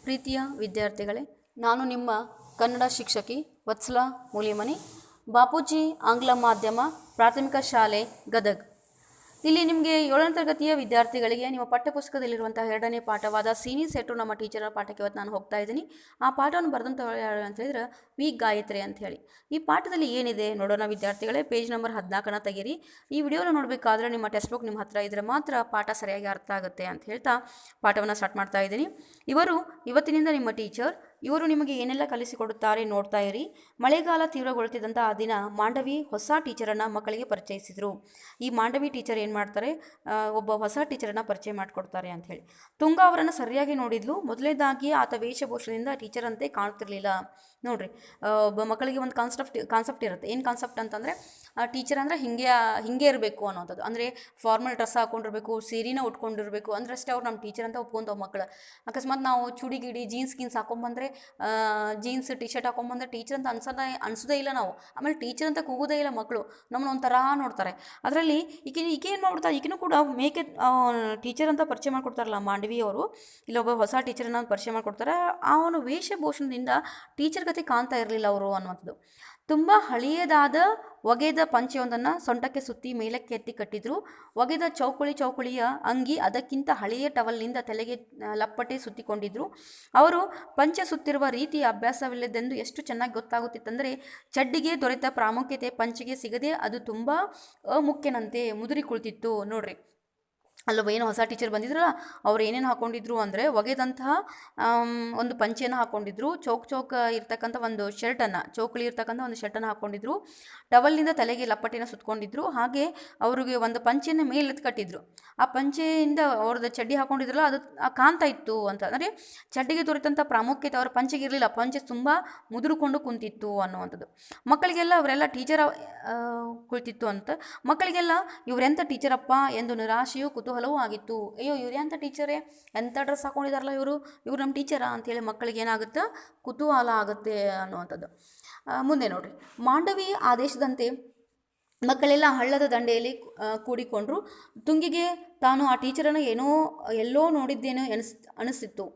ಪ್ರೀತಿಯ ವಿದ್ಯಾರ್ಥಿಗಳೇ, ನಾನು ನಿಮ್ಮ ಕನ್ನಡ ಶಿಕ್ಷಕಿ ವತ್ಸಲಾ ಮೂಲಿಮನಿ, ಬಾಪೂಜಿ ಆಂಗ್ಲ ಮಾಧ್ಯಮ ಪ್ರಾಥಮಿಕ ಶಾಲೆ ಗದಗ್. ಇಲ್ಲಿ ನಿಮಗೆ 7ನೇ ತರಗತಿಯ ವಿದ್ಯಾರ್ಥಿಗಳಿಗೆ ನಿಮ್ಮ ಪಠ್ಯಪುಸ್ತಕದಲ್ಲಿರುವಂತಹ 2ನೇ ಪಾಠವಾದ ಸೀನಿ ಸೆಟ್ರು ನಮ್ಮ ಟೀಚರ್ ಪಾಠಕ್ಕೆ ಇವತ್ತು ನಾನು ಹೋಗ್ತಾ ಇದ್ದೀನಿ. ಆ ಪಾಠವನ್ನು ಬರೆದಂಥವ್ರು ಯಾರು ಅಂತ ಹೇಳಿದ್ರೆ ವಿ ಗಾಯತ್ರಿ ಅಂತ ಹೇಳಿ. ಈ ಪಾಠದಲ್ಲಿ ಏನಿದೆ ನೋಡೋಣ ವಿದ್ಯಾರ್ಥಿಗಳೇ. ಪೇಜ್ ನಂಬರ್ 14 ತೆಗೀರಿ. ಈ ವಿಡಿಯೋನ ನೋಡಬೇಕಾದ್ರೆ ನಿಮ್ಮ ಟೆಕ್ಸ್ಟ್ ಬುಕ್ ನಿಮ್ಮ ಹತ್ರ ಇದ್ದರೆ ಮಾತ್ರ ಪಾಠ ಸರಿಯಾಗಿ ಅರ್ಥ ಆಗುತ್ತೆ ಅಂತ ಹೇಳ್ತಾ ಪಾಠವನ್ನು ಸ್ಟಾರ್ಟ್ ಮಾಡ್ತಾ ಇದ್ದೀನಿ. ಇವತ್ತಿನಿಂದ ನಿಮ್ಮ ಟೀಚರ್. ಇವರು ನಿಮಗೆ ಏನೆಲ್ಲ ಕಲಿಸಿಕೊಡುತ್ತಾರೆ ನೋಡ್ತಾ ಇರಿ. ಮಳೆಗಾಲ ತೀವ್ರಗೊಳ್ತಿದ್ದಂಥ ಆ ದಿನ ಮಾಂಡವಿ ಹೊಸ ಟೀಚರನ್ನು ಮಕ್ಕಳಿಗೆ ಪರಿಚಯಿಸಿದರು. ಈ ಮಾಂಡವಿ ಟೀಚರ್ ಏನು ಮಾಡ್ತಾರೆ, ಒಬ್ಬ ಹೊಸ ಟೀಚರನ್ನು ಪರಿಚಯ ಮಾಡಿಕೊಡ್ತಾರೆ ಅಂಥೇಳಿ. ತುಂಗ ಅವರನ್ನು ಸರಿಯಾಗಿ ನೋಡಿದ್ಲು. ಮೊದಲನೇದಾಗಿ ಆತ ವೇಷಭೂಷಣದಿಂದ ಟೀಚರ್ ಅಂತೆ ಕಾಣ್ತಿರ್ಲಿಲ್ಲ. ನೋಡ್ರಿ, ಒಬ್ಬ ಮಕ್ಕಳಿಗೆ ಒಂದು ಕಾನ್ಸೆಪ್ಟ್ ಇರುತ್ತೆ. ಏನು ಕಾನ್ಸೆಪ್ಟ್ ಅಂತಂದರೆ, ಟೀಚರ್ ಅಂದರೆ ಹಿಂಗೆ ಇರಬೇಕು ಅನ್ನೋಂಥದ್ದು. ಅಂದರೆ ಫಾರ್ಮಲ್ ಡ್ರೆಸ್ ಹಾಕ್ಕೊಂಡಿರ್ಬೇಕು, ಸೀರೆನ ಉಟ್ಕೊಂಡಿರಬೇಕು ಅಂದ್ರೆ ಅಷ್ಟೇ ಅವ್ರು ನಮ್ಮ ಟೀಚರ್ ಅಂತ ಒಪ್ಕೊಂತವ್ ಮಕ್ಕಳು. ಅಕಸ್ಮಾತ್ ನಾವು ಚೂಡಿ ಗಿಡಿ ಜೀನ್ಸ್ ಹಾಕೊಂಬಂದರೆ, ಜೀನ್ಸ್ ಟಿ ಶರ್ಟ್ ಹಾಕೊಂಬಂದ್ರೆ ಟೀಚರ್ ಅಂತ ಅನ್ಸೋದೇ ಇಲ್ಲ ನಾವು. ಆಮೇಲೆ ಟೀಚರ್ ಅಂತ ಕೂಗೋದೇ ಇಲ್ಲ ಮಕ್ಕಳು, ನಮ್ಮನ್ನ ಒಂಥರ ನೋಡ್ತಾರೆ. ಅದರಲ್ಲಿ ಈಕೆ ಏನು ಮಾಡ್ಬಿಡ್ತಾರೆ, ಈಗಿನೂ ಕೂಡ ಟೀಚರ್ ಅಂತ ಪರಿಚಯ ಮಾಡಿಕೊಡ್ತಾರಲ್ಲ ಮಾಂಡವಿ ಅವರು. ಇಲ್ಲೊಬ್ಬ ಹೊಸ ಟೀಚರನ್ನು ಪರಿಚಯ ಮಾಡಿಕೊಡ್ತಾರೆ. ಅವನು ವೇಷಭೂಷಣದಿಂದ ಟೀಚರ್ ಗತಿ ಕಾಣ್ತಾ ಇರಲಿಲ್ಲ ಅವರು ಅನ್ನುವಂಥದ್ದು. ತುಂಬ ಹಳೆಯದಾದ ಒಗೆದ ಪಂಚೆಯೊಂದನ್ನು ಸೊಂಟಕ್ಕೆ ಸುತ್ತಿ ಮೇಲಕ್ಕೆ ಎತ್ತಿ ಕಟ್ಟಿದ್ರು. ಒಗೆದ ಚೌಕಳಿಯ ಅಂಗಿ, ಅದಕ್ಕಿಂತ ಹಳೆಯ ಟವಲ್ನಿಂದ ತಲೆಗೆ ಲಪ್ಪಟೆ ಸುತ್ತಿಕೊಂಡಿದ್ರು. ಅವರು ಪಂಚೆ ಸುತ್ತಿರುವ ರೀತಿ ಅಭ್ಯಾಸವಿಲ್ಲದೆಂದು ಎಷ್ಟು ಚೆನ್ನಾಗಿ ಗೊತ್ತಾಗುತ್ತಿತ್ತಂದರೆ, ಚಡ್ಡಿಗೆ ದೊರೆತ ಪ್ರಾಮುಖ್ಯತೆ ಪಂಚೆಗೆ ಸಿಗದೆ ಅದು ತುಂಬ ಅಮುಖ್ಯನಂತೆ ಮುದುರಿ ಕುಳಿತಿತ್ತು. ನೋಡ್ರಿ, ಅಲ್ಲೊಬ್ಬ ಏನೋ ಹೊಸ ಟೀಚರ್ ಬಂದಿದ್ರಲ್ಲ, ಅವ್ರು ಏನೇನು ಹಾಕ್ಕೊಂಡಿದ್ರು ಅಂದರೆ ಒಗೆದಂತಹ ಒಂದು ಪಂಚೆಯನ್ನು ಹಾಕ್ಕೊಂಡಿದ್ರು. ಚೌಕ್ ಇರ್ತಕ್ಕಂಥ ಒಂದು ಶರ್ಟನ್ನು, ಚೌಕಳಿ ಇರ್ತಕ್ಕಂಥ ಒಂದು ಶರ್ಟನ್ನು ಹಾಕ್ಕೊಂಡಿದ್ರು. ಟವಲ್ನಿಂದ ತಲೆಗೆ ಲಪ್ಪಟೆನ ಸುತ್ಕೊಂಡಿದ್ರು. ಹಾಗೆ ಅವ್ರಿಗೆ ಒಂದು ಪಂಚೆಯನ್ನು ಮೇಲೆತ್ತು ಕಟ್ಟಿದ್ರು. ಆ ಪಂಚೆಯಿಂದ ಅವ್ರದ್ದು ಚಡ್ಡಿ ಹಾಕ್ಕೊಂಡಿದ್ರಲ್ಲ, ಅದು ಕಾಣ್ತಾ ಇತ್ತು ಅಂತ. ಅಂದರೆ ಚಡ್ಡಿಗೆ ದೊರೆತಂಥ ಪ್ರಾಮುಖ್ಯತೆ ಅವ್ರ ಪಂಚೆಗೆ ಇರಲಿಲ್ಲ, ಪಂಚೆ ತುಂಬ ಮುದುರುಕೊಂಡು ಕುಂತಿತ್ತು ಅನ್ನುವಂಥದ್ದು. ಮಕ್ಕಳಿಗೆಲ್ಲ ಅವರೆಲ್ಲ ಟೀಚರ್ ಕುಳಿತಿತ್ತು ಅಂತ. ಮಕ್ಕಳಿಗೆಲ್ಲ ಇವರೆಂಥ ಟೀಚರಪ್ಪ ಎಂದು ನಿರಾಶೆಯೂ ಕುತೂಹಲವೂ ಆಗಿತ್ತು. ಅಯ್ಯೋ, ಇವ್ರು ಎಂಥ ಟೀಚರೇ, ಎಂಥ ಡ್ರೆಸ್ ಹಾಕೊಂಡಿದಾರಲ್ಲ ಇವರು ನಮ್ಮ ಟೀಚರಾ ಅಂಥೇಳಿ ಮಕ್ಕಳಿಗೆ ಏನಾಗುತ್ತೆ, ಕುತೂಹಲ ಆಗುತ್ತೆ ಅನ್ನುವಂಥದ್ದು. ಮುಂದೆ ನೋಡ್ರಿ, ಮಾಂಡವಿ ಆದೇಶದಂತೆ ಮಕ್ಕಳೆಲ್ಲ ಹಳ್ಳದ ದಂಡೆಯಲ್ಲಿ ಕೂಡಿಕೊಂಡ್ರು. ತುಂಗಿಗೆ ತಾನು ಆ ಟೀಚರನ್ನು ಎಲ್ಲೋ ನೋಡಿದ್ದೇನೋ ಅನಿಸ್ತಿತ್ತು.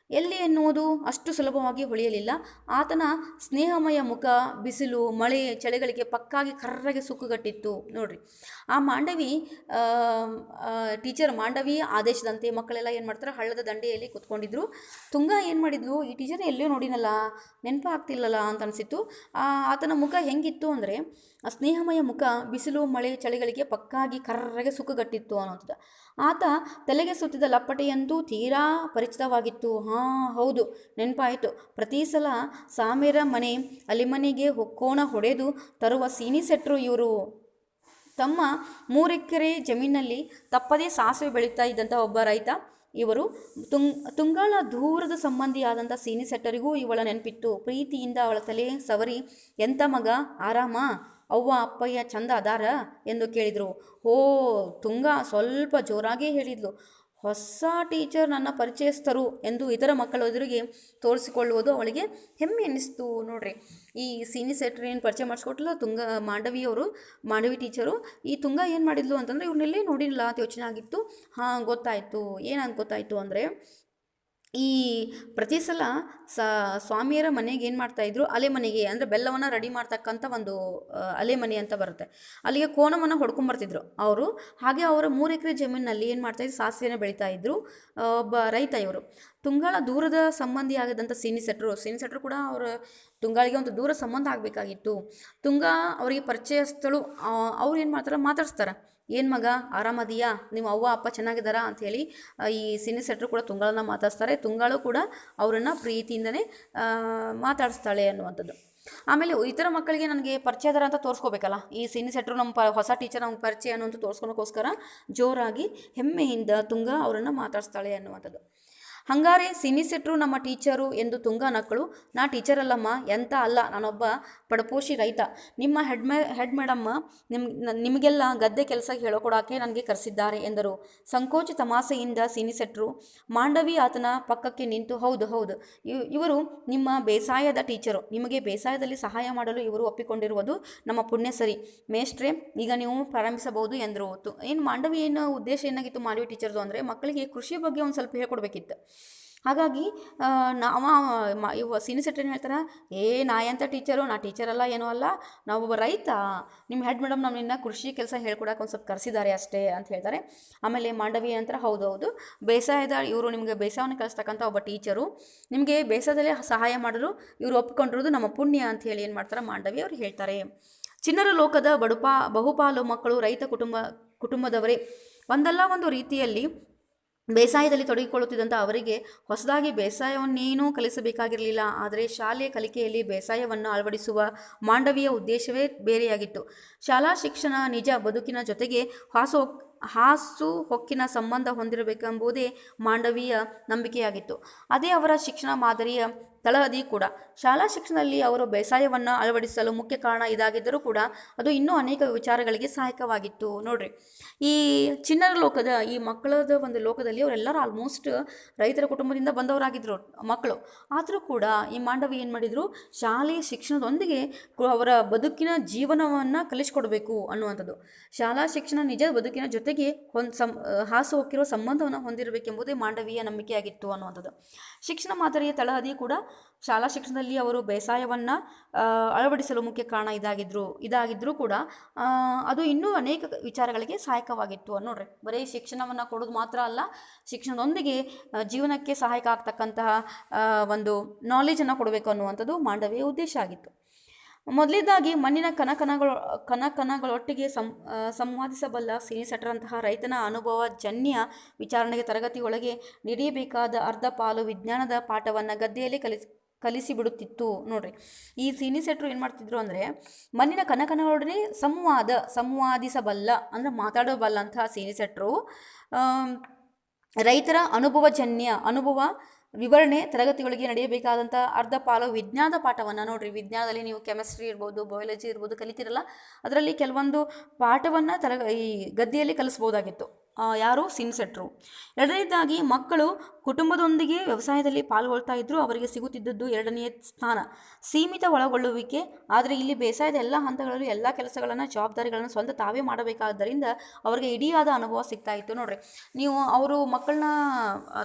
ಎಲ್ಲಿ ಎನ್ನುವುದು ಅಷ್ಟು ಸುಲಭವಾಗಿ ಹೊಳೆಯಲಿಲ್ಲ. ಆತನ ಸ್ನೇಹಮಯ ಮುಖ ಬಿಸಿಲು ಮಳೆ ಚಳಿಗಳಿಗೆ ಪಕ್ಕಾಗಿ ಕರ್ರಗೆ ಸುಕ್ಕುಗಟ್ಟಿತ್ತು. ನೋಡ್ರಿ, ಆ ಮಾಂಡವಿ ಟೀಚರ್ ಮಾಂಡವಿ ಆದೇಶದಂತೆ ಮಕ್ಕಳೆಲ್ಲ ಏನು ಮಾಡ್ತಾರೆ, ಹಳ್ಳದ ದಂಡೆಯಲ್ಲಿ ಕೂತ್ಕೊಂಡಿದ್ರು. ತುಂಗ ಏನು ಮಾಡಿದ್ಲು, ಈ ಟೀಚರ್ನ ಎಲ್ಲೋ ನೋಡಿನಲ್ಲ, ನೆನಪು ಆಗ್ತಿಲ್ಲಲ್ಲ ಅಂತ ಅನಿಸಿತ್ತು. ಆತನ ಮುಖ ಹೆಂಗಿತ್ತು ಅಂದರೆ, ಆ ಸ್ನೇಹಮಯ ಮುಖ ಬಿಸಿಲು ಮಳೆ ಚಳಿಗಳಿಗೆ ಪಕ್ಕಾಗಿ ಕರ್ರಗೆ ಸುಕ್ಕುಗಟ್ಟಿತ್ತು ಅನ್ನೋಂಥದ್ದು. ಆತ ತಲೆಗೆ ಸುತ್ತಿದ ಲಪ್ಪಟೆಯಂತೂ ತೀರಾ ಪರಿಚಿತವಾಗಿತ್ತು. ಹೌದು, ನೆನಪಾಯಿತು. ಪ್ರತಿ ಸಲ ಸಾಮೇರ ಮನೆ ಅಲಿಮನೆಗೆ ಕೋಣ ಹೊಡೆದು ತರುವ ಸೀನಿ ಸೆಟ್ರು ಇವರು. ತಮ್ಮ 3 ಎಕರೆ ಜಮೀನಲ್ಲಿ ತಪ್ಪದೇ ಸಾಸಿವೆ ಬೆಳೀತಾ ಇದ್ದಂಥ ಒಬ್ಬ ರೈತ ಇವರು. ತುಂಗಳ ದೂರದ ಸಂಬಂಧಿಯಾದಂಥ ಸೀನಿ ಸೆಟ್ಟರಿಗೂ ಇವಳ ನೆನಪಿತ್ತು. ಪ್ರೀತಿಯಿಂದ ಅವಳ ತಲೆ ಸವರಿ, ಎಂಥ ಮಗ, ಆರಾಮ, ಅವ್ವ ಅಪ್ಪಯ್ಯ ಚಂದ ಅದಾರ ಎಂದು ಕೇಳಿದರು. ತುಂಗ ಸ್ವಲ್ಪ ಜೋರಾಗೇ ಹೇಳಿದ್ಲು. ಹೊಸ ಟೀಚರ್ ನನ್ನ ಪರಿಚಯಸ್ಥರು ಎಂದು ಇತರ ಮಕ್ಕಳ ಎದುರಿಗೆ ತೋರಿಸಿಕೊಳ್ಳುವುದು ಅವಳಿಗೆ ಹೆಮ್ಮೆ ಅನ್ನಿಸ್ತು. ನೋಡ್ರಿ, ಈ ಸೀನಿ ಸೆಟ್ರ್ ಏನು ಪರಿಚಯ ಮಾಡಿಸ್ಕೊಟ್ಲ ಮಾಂಡವಿ ಟೀಚರು. ಈ ತುಂಗ ಏನು ಮಾಡಿದ್ಲು ಅಂತಂದರೆ, ಇವ್ರನ್ನೆಲ್ಲೇ ನೋಡಿಲ್ಲ ಅಂತ ಯೋಚನೆ ಆಗಿತ್ತು. ಗೊತ್ತಾಯಿತು. ಏನಂತ ಗೊತ್ತಾಯಿತು ಅಂದರೆ, ಈ ಪ್ರತಿ ಸಲ ಸ್ವಾಮಿಯರ ಮನೆಗೆ ಏನು ಮಾಡ್ತಾಯಿದ್ರು, ಅಲೆಮನೆಗೆ ಅಂದರೆ ಬೆಲ್ಲವನ್ನು ರೆಡಿ ಮಾಡ್ತಕ್ಕಂಥ ಒಂದು ಅಲೆಮನೆ ಅಂತ ಬರುತ್ತೆ, ಅಲ್ಲಿಗೆ ಕೋಣವನ್ನು ಹೊಡ್ಕೊಂಬರ್ತಿದ್ರು ಅವರು. ಹಾಗೆ ಅವರ 3 ಎಕರೆ ಜಮೀನಿನಲ್ಲಿ ಏನು ಮಾಡ್ತಾಯಿದ್ರು, ಸಾಸಿವೆನ ಬೆಳೀತಾ ಇದ್ರು. ಒಬ್ಬ ರೈತ ಇವರು. ತುಂಗಳ ದೂರದ ಸಂಬಂಧಿ ಆಗದಂಥ ಸೀನಿ ಸೆಟ್ರು ಕೂಡ ಅವರು ತುಂಗಾಳಿಗೆ ಒಂದು ದೂರ ಸಂಬಂಧ ಆಗಬೇಕಾಗಿತ್ತು. ತುಂಗ ಅವರಿಗೆ ಪರಿಚಯಸ್ಥಳು. ಅವ್ರು ಏನು ಮಾಡ್ತಾರೆ, ಮಾತಾಡಿಸ್ತಾರೆ. ಏನು ಮಗ, ಆರಾಮದಿಯಾ, ನಿಮ್ಮ ಅವ್ವ ಅಪ್ಪ ಚೆನ್ನಾಗಿದ್ದಾರಾ ಅಂಥೇಳಿ ಈ ಸೀನಿ ಸೆಟ್ರು ಕೂಡ ತುಂಗಳನ್ನ ಮಾತಾಡಿಸ್ತಾರೆ. ತುಂಗಳು ಕೂಡ ಅವರನ್ನು ಪ್ರೀತಿಯಿಂದನೇ ಮಾತಾಡಿಸ್ತಾಳೆ ಅನ್ನುವಂಥದ್ದು. ಆಮೇಲೆ ಇತರ ಮಕ್ಕಳಿಗೆ ನನಗೆ ಪರಿಚಯದಾರ ಅಂತ ತೋರಿಸ್ಕೋಬೇಕಲ್ಲ, ಈ ಸೀನಿ ಸೆಟ್ರು ನಮ್ಮ ಹೊಸ ಟೀಚರ್ ನಮ್ಗೆ ಪರಿಚಯ ಅನ್ನುವಂಥ ತೋರಿಸ್ಕೊಳಕ್ಕೋಸ್ಕರ ಜೋರಾಗಿ ಹೆಮ್ಮೆಯಿಂದ ತುಂಗ ಅವರನ್ನು ಮಾತಾಡಿಸ್ತಾಳೆ ಅನ್ನುವಂಥದ್ದು. ಹಂಗಾರೆ ಸೀನಿ ಸೆಟ್ರು ನಮ್ಮ ಟೀಚರು ಎಂದು ತುಂಗ ನಕ್ಕಳು. ನಾ ಟೀಚರ್ ಅಲ್ಲಮ್ಮ, ಎಂತ ಅಲ್ಲ, ನಾನೊಬ್ಬ ಪಡಪೋಷಿ ರೈತ. ನಿಮ್ಮ ಹೆಡ್ ಮೇಡಮ್ಮ ನಿಮಗೆಲ್ಲ ಗದ್ದೆ ಕೆಲಸ ಹೇಳಿಕೊಡೋಕೆ ನನಗೆ ಕರೆಸಿದ್ದಾರೆ ಎಂದರು. ಸಂಕೋಚ ತಮಾಸೆಯಿಂದ ಸೀನಿ ಸೆಟ್ರು. ಮಾಂಡವಿ ಆತನ ಪಕ್ಕಕ್ಕೆ ನಿಂತು, ಹೌದು, ಇವರು ನಿಮ್ಮ ಬೇಸಾಯದ ಟೀಚರು. ನಿಮಗೆ ಬೇಸಾಯದಲ್ಲಿ ಸಹಾಯ ಮಾಡಲು ಇವರು ಒಪ್ಪಿಕೊಂಡಿರುವುದು ನಮ್ಮ ಪುಣ್ಯ. ಸರಿ ಮೇಷ್ಟ್ರೆ, ಈಗ ನೀವು ಪ್ರಾರಂಭಿಸಬಹುದು ಎಂದರು. ಮಾಂಡವಿ ಉದ್ದೇಶ ಏನಾಗಿತ್ತು ಮಾಂಡವಿ ಟೀಚರ್ದು ಅಂದರೆ, ಮಕ್ಕಳಿಗೆ ಕೃಷಿ ಬಗ್ಗೆ ಒಂದು ಸ್ವಲ್ಪ ಹೇಳ್ಕೊಡ್ಬೇಕಿತ್ತು. ಹಾಗಾಗಿ ನಾವು ಇವ ಸೀನಿಯರ್ ಸೆಟ್ರ್ ಏನು ಹೇಳ್ತಾರೆ, ನಾ ಎಂಥ ಟೀಚರು, ನಾ ಟೀಚರ್ ಅಲ್ಲ ಏನೂ ಅಲ್ಲ, ನಾವು ಒಬ್ಬ ರೈತ, ನಿಮ್ಮ ಹೆಡ್ ಮೇಡಮ್ ನಮ್ಮನ್ನ ಕೃಷಿ ಕೆಲಸ ಹೇಳ್ಕೊಡಕ್ಕೆ ಒಂದು ಸ್ವಲ್ಪ ಕರೆಸಿದ್ದಾರೆ ಅಷ್ಟೇ ಅಂತ ಹೇಳ್ತಾರೆ. ಆಮೇಲೆ ಮಾಂಡವಿ ನಂತರ ಹೌದು ಬೇಸಾಯದ ಇವರು ನಿಮಗೆ ಬೇಸಾಯವನ್ನು ಕಲಿಸ್ತಕ್ಕಂಥ ಒಬ್ಬ ಟೀಚರು, ನಿಮಗೆ ಬೇಸಾಯದಲ್ಲೇ ಸಹಾಯ ಮಾಡಲು ಇವರು ಒಪ್ಕೊಂಡಿರೋದು ನಮ್ಮ ಪುಣ್ಯ ಅಂತ ಹೇಳಿ ಏನು ಮಾಡ್ತಾರೆ ಮಾಂಡವಿ ಅವರು ಹೇಳ್ತಾರೆ. ಚಿನ್ನರ ಲೋಕದ ಬಹುಪಾಲು ಮಕ್ಕಳು ರೈತ ಕುಟುಂಬದವರೇ. ಒಂದಲ್ಲ ಒಂದು ರೀತಿಯಲ್ಲಿ ಬೇಸಾಯದಲ್ಲಿ ತೊಡಗಿಕೊಳ್ಳುತ್ತಿದ್ದಂಥ ಅವರಿಗೆ ಹೊಸದಾಗಿ ಬೇಸಾಯವನ್ನೇನೂ ಕಲಿಸಬೇಕಾಗಿರಲಿಲ್ಲ. ಆದರೆ ಶಾಲೆಯ ಕಲಿಕೆಯಲ್ಲಿ ಬೇಸಾಯವನ್ನು ಅಳವಡಿಸುವ ಮಾಂಡವಿಯ ಉದ್ದೇಶವೇ ಬೇರೆಯಾಗಿತ್ತು. ಶಾಲಾ ಶಿಕ್ಷಣ ನಿಜ ಬದುಕಿನ ಜೊತೆಗೆ ಹಾಸುಹೊಕ್ಕಿನ ಸಂಬಂಧ ಹೊಂದಿರಬೇಕೆಂಬುದೇ ಮಾಂಡವಿಯ ನಂಬಿಕೆಯಾಗಿತ್ತು. ಅದೇ ಅವರ ಶಿಕ್ಷಣ ಮಾದರಿಯ ತಳಹದಿ ಕೂಡ. ಶಾಲಾ ಶಿಕ್ಷಣದಲ್ಲಿ ಅವರು ಬೇಸಾಯವನ್ನು ಅಳವಡಿಸಲು ಮುಖ್ಯ ಕಾರಣ ಇದಾಗಿದ್ದರೂ ಕೂಡ ಅದು ಇನ್ನೂ ಅನೇಕ ವಿಚಾರಗಳಿಗೆ ಸಹಾಯಕವಾಗಿತ್ತು. ನೋಡ್ರಿ, ಈ ಚಿನ್ನರ ಲೋಕದ ಈ ಮಕ್ಕಳದ ಒಂದು ಲೋಕದಲ್ಲಿ ಅವರೆಲ್ಲರೂ ಆಲ್ಮೋಸ್ಟ್ ರೈತರ ಕುಟುಂಬದಿಂದ ಬಂದವರಾಗಿದ್ದರು ಮಕ್ಕಳು. ಆದರೂ ಕೂಡ ಈ ಮಾಂಡವಿ ಏನು ಮಾಡಿದರು, ಶಾಲೆಯ ಶಿಕ್ಷಣದೊಂದಿಗೆ ಅವರ ಬದುಕಿನ ಜೀವನವನ್ನು ಕಲಿಸ್ಕೊಡ್ಬೇಕು ಅನ್ನುವಂಥದ್ದು. ಶಾಲಾ ಶಿಕ್ಷಣ ನಿಜ ಬದುಕಿನ ಜೊತೆಗೆ ಹಾಸು ಹೋಗಿರುವ ಸಂಬಂಧವನ್ನು ಹೊಂದಿರಬೇಕೆಂಬುದೇ ಮಾಂಡವಿಯ ನಂಬಿಕೆಯಾಗಿತ್ತು ಅನ್ನುವಂಥದ್ದು. ಶಿಕ್ಷಣ ಮಾದರಿಯ ತಳಹದಿ ಕೂಡ ಶಾಲಾ ಶಿಕ್ಷಣದಲ್ಲಿ ಅವರು ಬೇಸಾಯವನ್ನು ಅಳವಡಿಸಲು ಮುಖ್ಯ ಕಾರಣ ಇದಾಗಿದ್ದರೂ ಕೂಡ ಅದು ಇನ್ನೂ ಅನೇಕ ವಿಚಾರಗಳಿಗೆ ಸಹಾಯಕವಾಗಿತ್ತು. ನೋಡ್ರಿ, ಬರೀ ಶಿಕ್ಷಣವನ್ನು ಕೊಡೋದು ಮಾತ್ರ ಅಲ್ಲ, ಶಿಕ್ಷಣದೊಂದಿಗೆ ಜೀವನಕ್ಕೆ ಸಹಾಯಕ ಆಗ್ತಕ್ಕಂತಹ ಒಂದು ನಾಲೆಜನ್ನು ಕೊಡಬೇಕು ಅನ್ನುವಂಥದ್ದು ಮಾಂಡವಿಯ ಉದ್ದೇಶ ಆಗಿತ್ತು. ಮೊದಲಿದ್ದಾಗಿ ಮಣ್ಣಿನ ಕಣಕಣಗಳೊಟ್ಟಿಗೆ ಸಂವಾದಿಸಬಲ್ಲ ಸೀನಿಯರ್ ಸೆಟ್ರ್ ಅಂತಹ ರೈತನ ಅನುಭವಜನ್ಯ ವಿಚಾರಣೆಗೆ ತರಗತಿಯೊಳಗೆ ನಡೆಯಬೇಕಾದ ಅರ್ಧ ಪಾಲು ವಿಜ್ಞಾನದ ಪಾಠವನ್ನು ಗದ್ದೆಯಲ್ಲಿ ಕಲಿಸಿಬಿಡುತ್ತಿತ್ತು. ನೋಡ್ರಿ, ಈ ಸೀನಿಯರ್ ಸೆಟ್ರು ಏನು ಮಾಡ್ತಿದ್ರು ಅಂದರೆ, ಮಣ್ಣಿನ ಕಣಕಣಗಳೊಡನೆ ಸಂವಾದಿಸಬಲ್ಲ ಅಂದರೆ ಮಾತಾಡಬಲ್ಲ ಅಂತಹ ಸೀನಿಯರ್ ಸೆಟ್ರು ರೈತರ ಅನುಭವ ವಿವರಣೆ ತರಗತಿಗಳಿಗೆ ನಡೆಯಬೇಕಾದಂಥ ಅರ್ಧ ಪಾಲು ವಿಜ್ಞಾನದ ಪಾಠವನ್ನು, ನೋಡ್ರಿ, ವಿಜ್ಞಾನದಲ್ಲಿ ನೀವು ಕೆಮಿಸ್ಟ್ರಿ ಇರ್ಬೋದು, ಬಯಾಲಜಿ ಇರ್ಬೋದು ಕಲಿತಿರಲ್ಲ, ಅದರಲ್ಲಿ ಕೆಲವೊಂದು ಪಾಠವನ್ನು ಈ ಗದ್ದೆಯಲ್ಲಿ ಕಲಿಸ್ಬೋದಾಗಿತ್ತು. ಯಾರು? ಸೀನಿಯರ್ ಸೆಟ್ರು. ಎರಡನೇದಾಗಿ ಮಕ್ಕಳು ಕುಟುಂಬದೊಂದಿಗೆ ವ್ಯವಸಾಯದಲ್ಲಿ ಪಾಲ್ಗೊಳ್ತಾ ಇದ್ದರೂ ಅವರಿಗೆ ಸಿಗುತ್ತಿದ್ದದ್ದು ಎರಡನೆಯ ಸ್ಥಾನ, ಸೀಮಿತ ಒಳಗೊಳ್ಳುವಿಕೆ. ಆದರೆ ಇಲ್ಲಿ ಬೇಸಾಯದ ಎಲ್ಲ ಹಂತಗಳಲ್ಲೂ ಎಲ್ಲ ಕೆಲಸಗಳನ್ನು ಜವಾಬ್ದಾರಿಗಳನ್ನು ಸ್ವಂತ ತಾವೇ ಮಾಡಬೇಕಾದ್ದರಿಂದ ಅವರಿಗೆ ಇಡಿಯಾದ ಅನುಭವ ಸಿಗ್ತಾ ಇತ್ತು. ನೋಡ್ರಿ, ನೀವು ಅವರು ಮಕ್ಕಳನ್ನ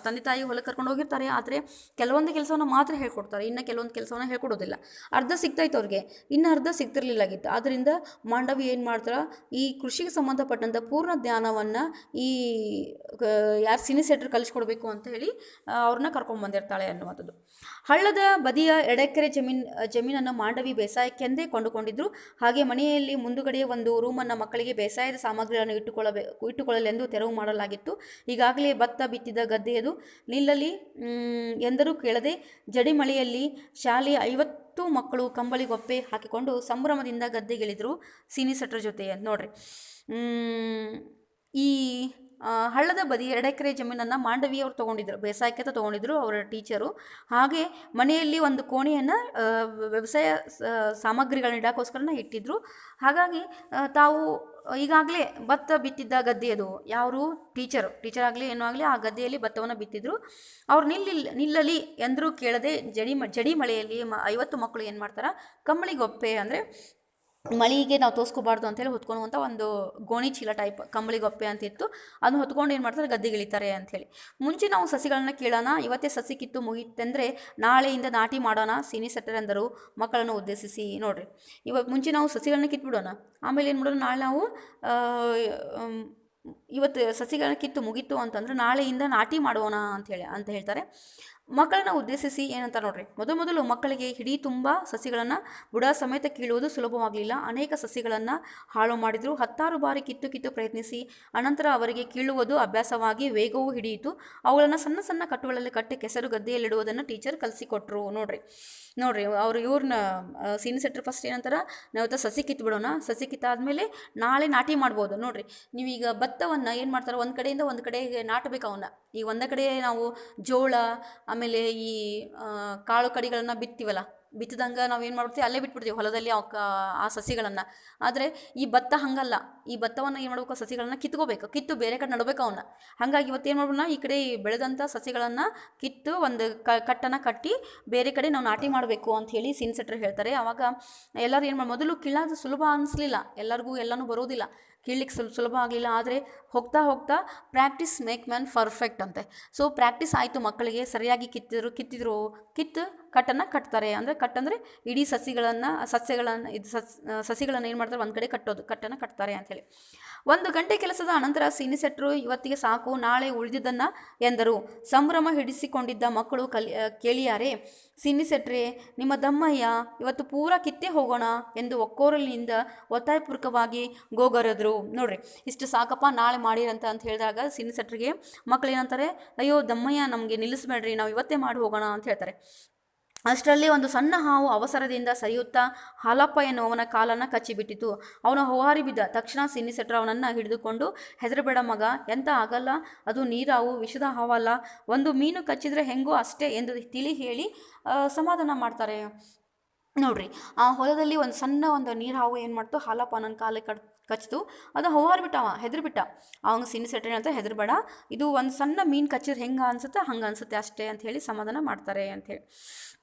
ತಂದೆ ತಾಯಿ ಹೊಲಕ್ಕೆ ಕರ್ಕೊಂಡು ಹೋಗಿರ್ತಾರೆ, ಆದರೆ ಕೆಲವೊಂದು ಕೆಲಸವನ್ನು ಮಾತ್ರ ಹೇಳ್ಕೊಡ್ತಾರೆ, ಇನ್ನು ಕೆಲವೊಂದು ಕೆಲಸವನ್ನು ಹೇಳ್ಕೊಡೋದಿಲ್ಲ. ಅರ್ಧ ಸಿಗ್ತಾಯಿತ್ತು ಅವ್ರಿಗೆ, ಇನ್ನು ಅರ್ಧ ಸಿಗ್ತಿರ್ಲಿಲ್ಲಾಗಿತ್ತು. ಆದ್ದರಿಂದ ಮಾಂಡವಿ ಏನು ಮಾಡ್ತಾರೆ, ಈ ಕೃಷಿಗೆ ಸಂಬಂಧಪಟ್ಟಂಥ ಪೂರ್ಣ ಜ್ಞಾನವನ್ನು ಈ ಯಾರು ಸೀನಿಯರ್ ಸೆಟ್ರ್ ಕಲಿಸ್ಕೊಡ್ಬೇಕು ಅಂತ ಹೇಳಿ ಅವ್ರನ್ನ ಕರ್ಕೊಂಡು ಬಂದಿರ್ತಾಳೆ ಅನ್ನುವಂಥದ್ದು. ಹಳ್ಳದ ಬದಿಯ ಎಡೆಕೆರೆ ಜಮೀನನ್ನು ಮಾಂಡವಿ ಬೇಸಾಯಕ್ಕೆಂದೇ ಕೊಂಡುಕೊಂಡಿದ್ರು. ಹಾಗೆ ಮನೆಯಲ್ಲಿ ಮುಂದುಗಡೆ ಒಂದು ರೂಮನ್ನು ಮಕ್ಕಳಿಗೆ ಬೇಸಾಯದ ಸಾಮಗ್ರಿಗಳನ್ನು ಇಟ್ಟುಕೊಳ್ಳಲೆಂದು ತೆರವು ಮಾಡಲಾಗಿತ್ತು. ಈಗಾಗಲೇ ಭತ್ತ ಬಿತ್ತಿದ ಗದ್ದೆಯದು. ನಿಲ್ಲಲಿ ಎಂದರೂ ಕೇಳದೆ ಜಡಿ ಮಳೆಯಲ್ಲಿ ಶಾಲೆಯ 50 ಮಕ್ಕಳು ಕಂಬಳಿಗೊಪ್ಪೆ ಹಾಕಿಕೊಂಡು ಸಂಭ್ರಮದಿಂದ ಗದ್ದೆಗಿಳಿದ್ರು ಸೀನಿಯರ್ ಸೆಟ್ರ್ ಜೊತೆ. ನೋಡ್ರಿ, ಈ ಹಳ್ಳದ ಬದಿ 2 ಎಕರೆ ಜಮೀನನ್ನು ಮಾಂಡವಿಯವರು ತೊಗೊಂಡಿದ್ರು, ಬೇಸಾಯಕ್ಕೆ ತೊಗೊಂಡಿದ್ರು ಅವರ ಟೀಚರು. ಹಾಗೆ ಮನೆಯಲ್ಲಿ ಒಂದು ಕೋಣೆಯನ್ನು ವ್ಯವಸಾಯ ಸಾಮಗ್ರಿಗಳನ್ನ ಇಡೋಕ್ಕೋಸ್ಕರನ ಇಟ್ಟಿದ್ರು. ಹಾಗಾಗಿ ತಾವು ಈಗಾಗಲೇ ಭತ್ತ ಬಿತ್ತಿದ್ದ ಗದ್ದೆಯದು, ಯಾರು ಟೀಚರ್ ಆಗಲಿ ಏನೋ ಆಗಲಿ ಆ ಗದ್ದೆಯಲ್ಲಿ ಭತ್ತವನ್ನು ಬಿತ್ತಿದ್ರು. ಅವ್ರು ನಿಲ್ಲಲಿ ಎಂದರೂ ಕೇಳದೆ ಜಡಿ ಮಳೆಯಲ್ಲಿ 50 ಮಕ್ಕಳು ಏನು ಮಾಡ್ತಾರೆ, ಕಂಬಳಿಗೊಪ್ಪೆ ಅಂದರೆ ಮಳೆಗೆ ನಾವು ತೋರಿಸ್ಕೋಬಾರ್ದು ಅಂತೇಳಿ ಹೊತ್ಕೊಳ್ಳುವಂಥ ಒಂದು ಗೋಣಿ ಚೀಲ ಟೈಪ್ ಕಂಬಳಿಗೊಪ್ಪೆ ಅಂತಿತ್ತು, ಅದನ್ನು ಹೊತ್ಕೊಂಡು ಏನು ಮಾಡ್ತಾರೆ, ಗದ್ದೆಗಿಳಿತಾರೆ ಅಂಥೇಳಿ. ಮುಂಚೆ ನಾವು ಸಸಿಗಳನ್ನ ಕೀಳೋಣ, ಇವತ್ತೇ ಸಸಿ ಕಿತ್ತು ಮುಗಿತೆಂದರೆ ನಾಳೆಯಿಂದ ನಾಟಿ ಮಾಡೋಣ ಸೀನಿಯರ್ ಸೆಟ್ರ್ ಎಂದರು ಮಕ್ಕಳನ್ನು ಉದ್ದೇಶಿಸಿ. ನೋಡ್ರಿ, ಮುಂಚೆ ನಾವು ಸಸಿಗಳನ್ನ ಕಿತ್ಬಿಡೋಣ, ಆಮೇಲೆ ಏನು ಮಾಡೋಣ, ನಾಳೆ ನಾವು ಇವತ್ತು ಸಸಿಗಳನ್ನ ಕಿತ್ತು ಮುಗೀತು ಅಂತಂದ್ರೆ ನಾಳೆಯಿಂದ ನಾಟಿ ಮಾಡೋಣ ಅಂತ ಹೇಳ್ತಾರೆ. ಮಕ್ಕಳನ್ನು ಉದ್ದೇಶಿಸಿ ಏನಂತ ನೋಡ್ರಿ, ಮೊದಲು ಮಕ್ಕಳಿಗೆ ಹಿಡಿ ತುಂಬ ಸಸಿಗಳನ್ನು ಬುಡ ಸಮೇತ ಕೀಳುವುದು ಸುಲಭವಾಗಲಿಲ್ಲ. ಅನೇಕ ಸಸಿಗಳನ್ನು ಹಾಳು ಮಾಡಿದ್ರು. 10 ಬಾರಿ ಕಿತ್ತು ಪ್ರಯತ್ನಿಸಿ ಅನಂತರ ಅವರಿಗೆ ಕೀಳುವುದು ಅಭ್ಯಾಸವಾಗಿ ವೇಗವೂ ಹಿಡಿಯಿತು. ಅವುಗಳನ್ನು ಸಣ್ಣ ಸಣ್ಣ ಕಟ್ಟುಗಳಲ್ಲಿ ಕಟ್ಟಿ ಕೆಸರು ಗದ್ದೆಯಲ್ಲಿಡುವುದನ್ನು ಟೀಚರ್ ಕಲಿಸಿಕೊಟ್ರು. ನೋಡ್ರಿ ಅವರು ಇವ್ರನ್ನ ಸೀನಿಯರ್ ಸೆಟ್ರ್ ಫಸ್ಟ್ ಏನಂತಾರೆ, ನಾವತ್ತು ಸಸಿ ಕಿತ್ಬಿಡೋಣ, ಸಸಿ ಕಿತ್ತಾದ್ಮೇಲೆ ನಾಳೆ ನಾಟಿ ಮಾಡ್ಬೋದು. ನೋಡ್ರಿ, ನೀವೀಗ ಭತ್ತವನ್ನು ಏನು ಮಾಡ್ತಾರೆ, ಒಂದು ಕಡೆಯಿಂದ ಒಂದು ಕಡೆಗೆ ನಾಟಬೇಕು ಅವನ್ನ. ಈಗ ಒಂದೇ ಕಡೆ ನಾವು ಜೋಳ ಆಮೇಲೆ ಈ ಕಾಳು ಕಡಿಗಳನ್ನು ಬಿತ್ತೀವಲ್ಲ, ಬಿತ್ತದಂಗೆ ನಾವು ಏನು ಮಾಡ್ಬಿಡ್ತೀವಿ, ಅಲ್ಲೇ ಬಿಟ್ಬಿಡ್ತೀವಿ ಹೊಲದಲ್ಲಿ ಆ ಸಸಿಗಳನ್ನು. ಆದರೆ ಈ ಭತ್ತ ಹಾಗಲ್ಲ. ಈ ಭತ್ತವನ್ನು ಏನು ಮಾಡಬೇಕು, ಸಸಿಗಳನ್ನು ಕಿತ್ಕೋಬೇಕು, ಕಿತ್ತು ಬೇರೆ ಕಡೆ ನಡಬೇಕು ಅವನ್ನ. ಹಾಗಾಗಿ ಇವತ್ತು ಏನು ಮಾಡ್ಬೋಣ, ಈ ಕಡೆ ಬೆಳೆದಂಥ ಸಸಿಗಳನ್ನು ಕಿತ್ತು ಒಂದು ಕಟ್ಟನ್ನು ಕಟ್ಟಿ ಬೇರೆ ಕಡೆ ನಾವು ನಾಟಿ ಮಾಡಬೇಕು ಅಂತ ಹೇಳಿ ಸೀನಿಯರ್ ಸಿಟಿಜನ್ ಹೇಳ್ತಾರೆ. ಆವಾಗ ಎಲ್ಲರೂ ಏನು ಮಾಡಿ, ಮೊದಲು ಕೀಳೋದು ಸುಲಭ ಅನಿಸ್ಲಿಲ್ಲ, ಎಲ್ಲರಿಗೂ ಎಲ್ಲನೂ ಬರೋದಿಲ್ಲ, ಕೀಳ್ಲಿಕ್ಕೆ ಸುಲಭ ಆಗಲಿಲ್ಲ. ಆದರೆ ಹೋಗ್ತಾ ಹೋಗ್ತಾ ಪ್ರಾಕ್ಟೀಸ್ ಮೇಕ್ ಮ್ಯಾನ್ ಪರ್ಫೆಕ್ಟ್ ಅಂತೆ. ಸೊ ಪ್ರಾಕ್ಟೀಸ್ ಆಯಿತು ಮಕ್ಕಳಿಗೆ, ಸರಿಯಾಗಿ ಕಿತ್ತು ಕಟ್ಟನ್ನು ಕಟ್ತಾರೆ. ಅಂದರೆ ಕಟ್ಟಂದರೆ ಇಡೀ ಸಸಿಗಳನ್ನು ಏನು ಮಾಡ್ತಾರೆ, ಒಂದು ಕಡೆ ಕಟ್ಟನ್ನು ಕಟ್ತಾರೆ ಅಂಥೇಳಿ. 1 ಗಂಟೆ ಕೆಲಸದ ಅನಂತರ ಸೀನಿಯರ್ ಸಿಟಿಜನ್ ಇವತ್ತಿಗೆ ಸಾಕು, ನಾಳೆ ಉಳಿದಿದ್ದನ್ನು ಎಂದರು. ಸಂಭ್ರಮ ಹಿಡಿಸಿಕೊಂಡಿದ್ದ ಮಕ್ಕಳು ಕೇಳಿಯಾರೆ, ಸೀನಿಯರ್ ಸಿಟಿಜನ್ ನಿಮ್ಮ ದಮ್ಮಯ್ಯ ಇವತ್ತು ಪೂರಾ ಕಿತ್ತೇ ಹೋಗೋಣ ಎಂದು ಒಕ್ಕೋರಲಿನಿಂದ ಒತ್ತಾಯಪೂರ್ವಕವಾಗಿ ಗೋಗರೆದ್ರು. ನೋಡ್ರಿ, ಇಷ್ಟು ಸಾಕಪ್ಪ, ನಾಳೆ ಮಾಡಿರಂತ ಅಂತ ಹೇಳಿದಾಗ ಸೀನಿಯರ್ ಸಿಟಿಜನ್ಗೆ ಮಕ್ಕಳು ಏನಂತಾರೆ, ಅಯ್ಯೋ ದಮ್ಮಯ್ಯ ನಮಗೆ ನಿಲ್ಲಿಸ್ಬೇಡ್ರಿ, ನಾವು ಇವತ್ತೇ ಮಾಡಿ ಹೋಗೋಣ ಅಂತ ಹೇಳ್ತಾರೆ. ಅಷ್ಟರಲ್ಲಿ ಒಂದು ಸಣ್ಣ ಹಾವು ಅವಸರದಿಂದ ಸರಿಯುತ್ತಾ ಹಾಲಪ್ಪ ಎನ್ನುವವನ ಕಾಲನ್ನು ಕಚ್ಚಿಬಿಟ್ಟಿತು. ಅವನು ಹೋಹಾರಿ ಬಿದ್ದ. ತಕ್ಷಣ ಸೀನಿಯರ್ ಸಿಟಿಜನ್ ಅವನನ್ನು ಹಿಡಿದುಕೊಂಡು, ಹೆದರಬೇಡ ಮಗ, ಎಂತ ಆಗಲ್ಲ, ಅದು ನೀರಾವು, ವಿಷದ ಹಾವಲ್ಲ, ಒಂದು ಮೀನು ಕಚ್ಚಿದ್ರೆ ಹೆಂಗೋ ಅಷ್ಟೇ ಎಂದು ತಿಳಿ ಹೇಳಿ ಸಮಾಧಾನ ಮಾಡ್ತಾರೆ. ನೋಡ್ರಿ, ಆ ಹೊಲದಲ್ಲಿ ಒಂದು ಸಣ್ಣ ನೀರು ಹಾವು ಏನು ಮಾಡ್ತು, ಹಾಲಪ್ಪ ನನ್ನ ಕಾಲಿಗೆ ಕಚ್ಚಿತು. ಅದು ಹೋಹಾರಿಬಿಟ್ಟ, ಅವ ಹೆದರ್ಬಿಟ್ಟ. ಅವಂಗೆ ಸೀನಿಯರ್ ಸಿಟಿಜನ್ ಅಂತ, ಹೆದರ್ಬೇಡ, ಇದು ಒಂದು ಸಣ್ಣ ಮೀನು ಕಚ್ಚಿದ್ರೆ ಹೆಂಗೆ ಅನ್ಸುತ್ತೆ ಹಂಗೆ ಅನ್ಸುತ್ತೆ ಅಷ್ಟೇ ಅಂತ ಹೇಳಿ ಸಮಾಧಾನ ಮಾಡ್ತಾರೆ ಅಂಥೇಳಿ.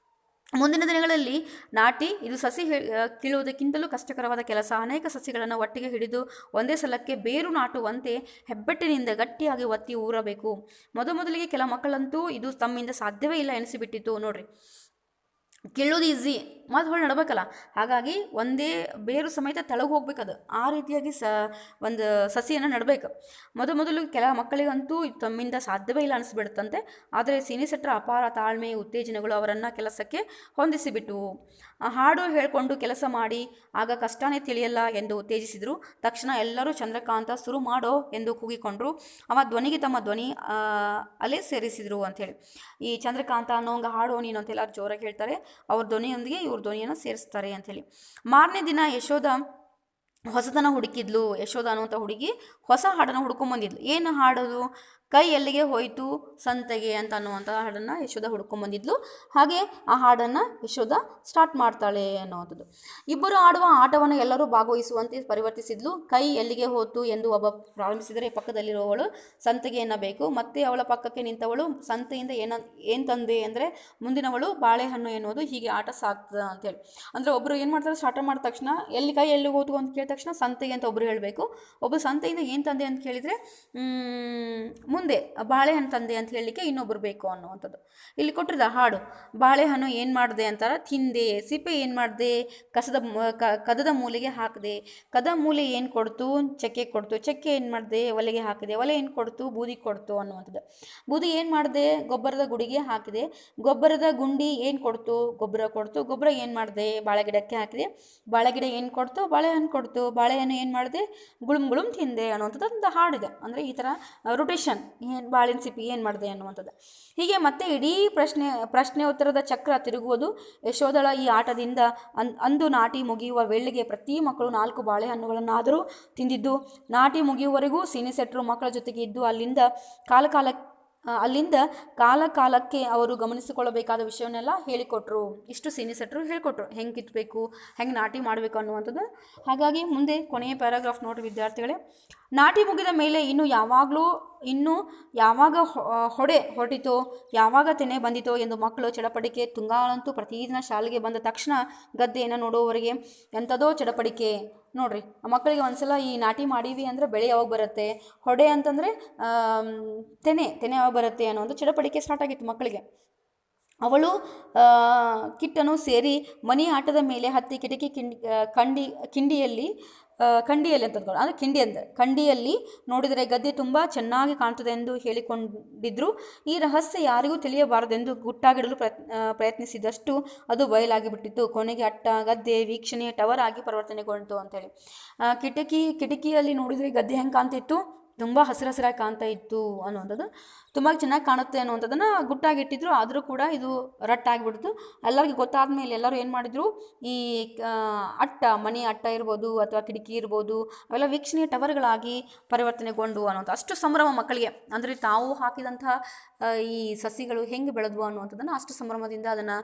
ಮುಂದಿನ ದಿನಗಳಲ್ಲಿ ನಾಟಿ ಇದು ಸಸಿ ಕೀಳುವುದಕ್ಕಿಂತಲೂ ಕಷ್ಟಕರವಾದ ಕೆಲಸ. ಅನೇಕ ಸಸಿಗಳನ್ನು ಒಟ್ಟಿಗೆ ಹಿಡಿದು ಒಂದೇ ಸಲಕ್ಕೆ ಬೇರು ನಾಟುವಂತೆ ಹೆಬ್ಬೆಟ್ಟಿನಿಂದ ಗಟ್ಟಿಯಾಗಿ ಒತ್ತಿ ಊರಬೇಕು. ಮೊದಲಿಗೆ ಕೆಲ ಮಕ್ಕಳಂತೂ ಇದು ತಮ್ಮಿಂದ ಸಾಧ್ಯವೇ ಇಲ್ಲ ಎನಿಸಿಬಿಟ್ಟಿತ್ತು. ನೋಡ್ರಿ, ಕೀಳೋದು ಈಸಿ, ಮತ್ತು ಹೊಳೆ ನಡಬೇಕಲ್ಲ, ಹಾಗಾಗಿ ಒಂದೇ ಬೇರು ಸಮೇತ ತೆಳಗೆ ಹೋಗ್ಬೇಕದು, ಆ ರೀತಿಯಾಗಿ ಒಂದು ಸಸಿಯನ್ನು ನಡಬೇಕು. ಮೊದಲು ಕೆಲ ಮಕ್ಕಳಿಗಂತೂ ತಮ್ಮಿಂದ ಸಾಧ್ಯವೇ ಇಲ್ಲ ಅನಿಸ್ಬಿಡುತ್ತಂತೆ. ಆದರೆ ಸೀನಿಯರ್ ಸಿಟಿಜನ್ ಅಪಾರ ತಾಳ್ಮೆ, ಉತ್ತೇಜನಗಳು ಅವರನ್ನು ಕೆಲಸಕ್ಕೆ ಹೊಂದಿಸಿಬಿಟ್ಟು ಹಾಡು ಹೇಳಿಕೊಂಡು ಕೆಲಸ ಮಾಡಿ, ಆಗ ಕಷ್ಟನೇ ತಿಳಿಯಲ್ಲ ಎಂದು ಉತ್ತೇಜಿಸಿದರು. ತಕ್ಷಣ ಎಲ್ಲರೂ ಚಂದ್ರಕಾಂತ ಶುರು ಮಾಡೋ ಎಂದು ಕೂಗಿಕೊಂಡ್ರು. ಅವ ಧ್ವನಿಗೆ ತಮ್ಮ ಧ್ವನಿ ಅಲೆ ಸೇರಿಸಿದರು ಅಂಥೇಳಿ. ಈ ಚಂದ್ರಕಾಂತ ಅನ್ನೋಂಗೆ ಹಾಡೋ ನೀನು ಅಂತೆಲ್ಲ ಜೋರಾಗಿ ಹೇಳ್ತಾರೆ, ಅವ್ರ ಧ್ವನಿಯೊಂದಿಗೆ ಇವ್ರ ಧ್ವನಿಯನ್ನು ಸೇರಿಸ್ತಾರೆ ಅಂಥೇಳಿ. ಮಾರನೇ ದಿನ ಯಶೋಧ ಹೊಸತನ ಹುಡುಕಿದ್ಲು. ಯಶೋಧ ಅನ್ನುವಂಥ ಹುಡುಗಿ ಹೊಸ ಹಾಡನ್ನು ಹುಡ್ಕೊಂಬಂದಿದ್ಲು. ಏನು ಹಾಡೋದು, ಕೈ ಎಲ್ಲಿಗೆ ಹೋಯಿತು ಸಂತೆಗೆ ಅಂತ ಅನ್ನುವಂಥ ಹಾಡನ್ನು ಯಶೋಧ ಹುಡ್ಕೊಂಬಂದಿದ್ಲು. ಹಾಗೆ ಆ ಹಾಡನ್ನು ಯಶೋಧ ಸ್ಟಾರ್ಟ್ ಮಾಡ್ತಾಳೆ ಅನ್ನುವಂಥದ್ದು. ಇಬ್ಬರು ಆಡುವ ಆಟವನ್ನು ಎಲ್ಲರೂ ಭಾಗವಹಿಸುವಂತೆ ಪರಿವರ್ತಿಸಿದ್ಲು. ಕೈ ಎಲ್ಲಿಗೆ ಹೋತು ಎಂದು ಒಬ್ಬ ಪ್ರಾರಂಭಿಸಿದರೆ ಪಕ್ಕದಲ್ಲಿರುವವಳು ಸಂತೆಗೆ ಎನ್ನಬೇಕು. ಮತ್ತೆ ಅವಳ ಪಕ್ಕಕ್ಕೆ ನಿಂತವಳು ಸಂತೆಯಿಂದ ಏನು ತಂದೆ ಅಂದರೆ ಮುಂದಿನವಳು ಬಾಳೆಹಣ್ಣು ಎನ್ನುವುದು. ಹೀಗೆ ಆಟ ಸಾಗ್ತದೆ ಅಂತೇಳಿ. ಅಂದರೆ ಒಬ್ಬರು ಏನು ಮಾಡ್ತಾರೆ, ಸ್ಟಾರ್ಟ್ ಮಾಡಿದ ತಕ್ಷಣ ಕೈ ಎಲ್ಲಿಗೆ ಹೋತು ಅಂತ ಕೇಳಿದ ತಕ್ಷಣ ಸಂತೆಗೆ ಅಂತ ಒಬ್ಬರು ಹೇಳಬೇಕು. ಒಬ್ಬರು ಸಂತೆಯಿಂದ ಏನು ತಂದೆ ಅಂತ ಕೇಳಿದರೆ ಮುಂದೆ ಬಾಳೆಹಣ್ಣು ತಂದೆ ಅಂತ ಹೇಳಲಿಕ್ಕೆ ಇನ್ನೊಬ್ರು ಬೇಕು ಅನ್ನುವಂಥದ್ದು. ಇಲ್ಲಿ ಕೊಟ್ಟಿದ್ದ ಹಾಡು, ಬಾಳೆಹಣ್ಣು ಏನು ಮಾಡಿದೆ ಅಂತಾರೆ, ತಿಂದೆ. ಸಿಪ್ಪೆ ಏನು ಮಾಡಿದೆ, ಕದದ ಮೂಲೆಗೆ ಹಾಕಿದೆ. ಕದ ಮೂಲೆ ಏನು ಕೊಡ್ತು, ಚಕ್ಕೆ ಕೊಡ್ತು. ಚಕ್ಕೆ ಏನು ಮಾಡಿದೆ, ಒಲೆಗೆ ಹಾಕಿದೆ. ಒಲೆ ಏನು ಕೊಡ್ತು, ಬೂದಿ ಕೊಡ್ತು ಅನ್ನುವಂಥದ್ದು. ಬೂದಿ ಏನು ಮಾಡಿದೆ, ಗೊಬ್ಬರದ ಗುಡಿಗೆ ಹಾಕಿದೆ. ಗೊಬ್ಬರದ ಗುಂಡಿ ಏನು ಕೊಡ್ತು, ಗೊಬ್ಬರ ಕೊಡ್ತು. ಗೊಬ್ಬರ ಏನು ಮಾಡಿದೆ, ಬಾಳೆಗಿಡಕ್ಕೆ ಹಾಕಿದೆ. ಬಾಳೆಗಿಡ ಏನು ಕೊಡ್ತು, ಬಾಳೆಹಣ್ಣು ಕೊಡ್ತು. ಬಾಳೆಹಣ್ಣು ಏನು ಮಾಡಿದೆ, ಗುಳುಮ್ ತಿಂದೆ ಅನ್ನುವಂಥದ್ದು ಒಂದು ಹಾಡಿದೆ. ಅಂದರೆ ಈ ಥರ ರೊಟೇಷನ್, ಏನು ಬಾಳಿನ ಸಿಪ್ಪಿ ಏನು ಮಾಡಿದೆ ಅನ್ನುವಂಥದ್ದು. ಹೀಗೆ ಮತ್ತೆ ಇಡೀ ಪ್ರಶ್ನೆ ಉತ್ತರದ ಚಕ್ರ ತಿರುಗುವುದು. ಯಶೋಧಳ ಈ ಆಟದಿಂದ ಅಂದು ನಾಟಿ ಮುಗಿಯುವ ವೇಳೆಗೆ ಪ್ರತಿ ಮಕ್ಕಳು 4 ಬಾಳೆಹಣ್ಣುಗಳನ್ನಾದರೂ ತಿಂದಿದ್ದು. ನಾಟಿ ಮುಗಿಯುವವರೆಗೂ ಸೀನಿಯರ್ ಸಿಟಿಜನ್ ಮಕ್ಕಳ ಜೊತೆಗೆ ಇದ್ದು ಅಲ್ಲಿಂದ ಕಾಲಕ್ಕೆ ಅವರು ಗಮನಿಸಿಕೊಳ್ಳಬೇಕಾದ ವಿಷಯವನ್ನೆಲ್ಲ ಹೇಳಿಕೊಟ್ರು. ಇಷ್ಟು ಸೀನಿಯರ್ ಸಿಟಿಜನ್ ಹೇಳಿಕೊಟ್ರು, ಹೆಂಗೆ ಕಿತ್ತಬೇಕು, ಹೆಂಗೆ ನಾಟಿ ಮಾಡಬೇಕು ಅನ್ನುವಂಥದ್ದು. ಹಾಗಾಗಿ ಮುಂದೆ ಕೊನೆಯ ಪ್ಯಾರಾಗ್ರಾಫ್ ನೋಡ್ರಿ ವಿದ್ಯಾರ್ಥಿಗಳೇ. ನಾಟಿ ಮುಗಿದ ಮೇಲೆ ಇನ್ನು ಯಾವಾಗ ಹೊರಟಿತೋ, ಯಾವಾಗ ತೆನೆ ಬಂದಿತೋ ಎಂದು ಮಕ್ಕಳು ಚಡಪಡಿಕೆ. ತುಂಗಾಳಂತೂ ಪ್ರತಿದಿನ ಶಾಲೆಗೆ ಬಂದ ತಕ್ಷಣ ಗದ್ದೆಯನ್ನು ನೋಡುವವರೆಗೆ ಎಂಥದೋ ಚಡಪಡಿಕೆ. ನೋಡ್ರಿ, ಮಕ್ಕಳಿಗೆ ಒಂದ್ಸಲ ಈ ನಾಟಿ ಮಾಡೀವಿ ಅಂದರೆ ಬೆಳೆ ಯಾವಾಗ ಬರುತ್ತೆ, ಹೊಡೆ ಅಂತಂದರೆ ತೆನೆ ಯಾವಾಗ ಬರುತ್ತೆ ಅನ್ನೋ ಒಂದು ಚಡಪಡಿಕೆ ಸ್ಟಾರ್ಟ್ ಆಗಿತ್ತು ಮಕ್ಕಳಿಗೆ. ಅವಳು ಕಿಟ್ಟನು ಸೇರಿ ಮನೆ ಆಟದ ಮೇಲೆ ಹತ್ತಿ ಕಿಟಕಿ ಕಿಂಡಿಯಲ್ಲಿ ಅಂತಂದ್ಕೊಂಡು, ಅಂದರೆ ಕಂಡಿಯಲ್ಲಿ ನೋಡಿದರೆ ಗದ್ದೆ ತುಂಬ ಚೆನ್ನಾಗಿ ಕಾಣ್ತದೆ ಎಂದು ಹೇಳಿಕೊಂಡಿದ್ರು. ಈ ರಹಸ್ಯ ಯಾರಿಗೂ ತಿಳಿಯಬಾರದೆಂದು ಗುಟ್ಟಾಗಿಡಲು ಪ್ರಯತ್ನಿಸಿದಷ್ಟು ಅದು ಬಯಲಾಗಿಬಿಟ್ಟಿತ್ತು. ಕೊನೆಗೆ ಗದ್ದೆ ವೀಕ್ಷಣೆ ಟವರ್ ಆಗಿ ಪರಿವರ್ತನೆಗೊಂಡಿತು ಅಂತೇಳಿ. ಕಿಟಕಿಯಲ್ಲಿ ನೋಡಿದರೆ ಗದ್ದೆ ಹೆಂಗೆ ಕಾಣ್ತಿತ್ತು, ತುಂಬ ಹಸಿರಾಗಿ ಕಾಣ್ತಾ ಇತ್ತು ಅನ್ನುವಂಥದ್ದು, ತುಂಬ ಚೆನ್ನಾಗಿ ಕಾಣುತ್ತೆ ಅನ್ನುವಂಥದ್ದನ್ನು ಗುಟ್ಟಾಗಿಟ್ಟಿದ್ರು. ಆದರೂ ಕೂಡ ಇದು ರಟ್ಟಾಗಿಬಿಡ್ತು. ಎಲ್ಲರಿಗೂ ಗೊತ್ತಾದ ಮೇಲೆ ಎಲ್ಲರೂ ಏನು ಮಾಡಿದರು, ಈ ಮನೆ ಅಟ್ಟ ಇರ್ಬೋದು ಅಥವಾ ಕಿಟಕಿ ಇರ್ಬೋದು, ಅವೆಲ್ಲ ವೀಕ್ಷಣೀಯ ಟವರ್ಗಳಾಗಿ ಪರಿವರ್ತನೆಗೊಂಡು ಅನ್ನೋಂಥ ಅಷ್ಟು ಸಂಭ್ರಮ ಮಕ್ಕಳಿಗೆ. ಅಂದರೆ ತಾವು ಹಾಕಿದಂತಹ ಈ ಸಸಿಗಳು ಹೆಂಗೆ ಬೆಳೆದ್ವು ಅನ್ನುವಂಥದ್ದನ್ನು ಅಷ್ಟು ಸಂಭ್ರಮದಿಂದ ಅದನ್ನು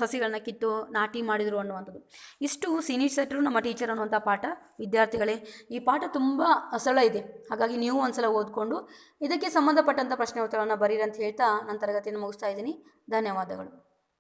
ಸಸಿಗಳನ್ನ ಕಿತ್ತು ನಾಟಿ ಮಾಡಿದರು ಅನ್ನುವಂಥದ್ದು. ಇಷ್ಟು ಸೀನಿಯರ್ ಸೆಟ್ರು ನಮ್ಮ ಟೀಚರ್ ಅನ್ನುವಂಥ ಪಾಠ. ವಿದ್ಯಾರ್ಥಿಗಳೇ, ಈ ಪಾಠ ತುಂಬ ಸರಳ ಇದೆ, ಹಾಗಾಗಿ ನೀವು ಒಂದ್ಸಲ ಓದ್ಕೊಂಡು ಇದಕ್ಕೆ ಸಂಬಂಧಪಟ್ಟಂಥ ಪ್ರಶ್ನೆ ಉತ್ತರಗಳನ್ನು ಬರೀರಿ ಅಂತ ಹೇಳ್ತಾ ನನ್ನ ತರಗತಿಯನ್ನು ಮುಗಿಸ್ತಾ ಇದ್ದೀನಿ. ಧನ್ಯವಾದಗಳು.